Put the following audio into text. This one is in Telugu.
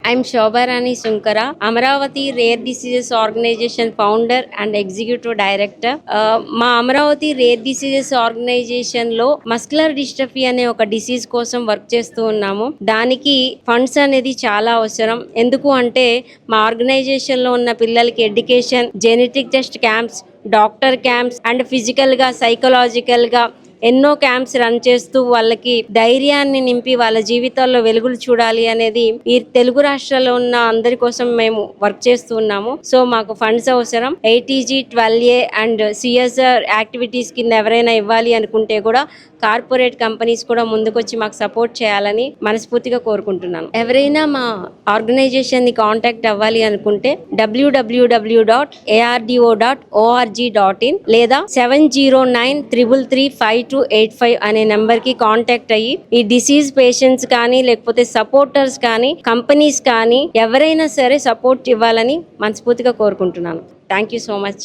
I'm Shobha Rani Sunkara, Amravati Rare Diseases Organization founder and executive director. మా అమరావతి రేర్ డిసీజెస్ ఆర్గనైజేషన్ లో మస్కులర్ డిస్ట్రఫీ అనే ఒక డిసీజ్ కోసం వర్క్ చేస్తూ ఉన్నాము. దానికి ఫండ్స్ అనేది చాలా అవసరం. ఎందుకు అంటే మా ఆర్గనైజేషన్ లో ఉన్న పిల్లలకి education, genetic test camps, doctor camps and physical గా, సైకలాజికల్ గా ఎన్నో క్యాంప్స్ రన్ చేస్తూ వాళ్ళకి ధైర్యాన్ని నింపి వాళ్ళ జీవితాల్లో వెలుగులు చూడాలి అనేది ఈ తెలుగు రాష్ట్రాల్లో ఉన్న అందరి కోసం మేము వర్క్ చేస్తూ ఉన్నాము. సో మాకు ఫండ్స్ అవసరం. ATG 12A and CSR activities కింద ఎవరైనా ఇవ్వాలి అనుకుంటే కూడా కార్పొరేట్ కంపెనీస్ కూడా ముందుకొచ్చి మాకు సపోర్ట్ చేయాలని మనస్ఫూర్తిగా కోరుకుంటున్నాను. ఎవరైనా మా ఆర్గనైజేషన్ ని కాంటాక్ట్ అవ్వాలి అనుకుంటే www.ardo.org.in లేదా 7093335285 అనే నెంబర్ కి కాంటాక్ట్ అయ్యి ఈ డిసీజ్ పేషెంట్స్ కానీ లేకపోతే సపోర్టర్స్ కానీ కంపెనీస్ కానీ ఎవరైనా సరే సపోర్ట్ ఇవ్వాలని మనస్ఫూర్తిగా కోరుకుంటున్నాను. Thank you so much.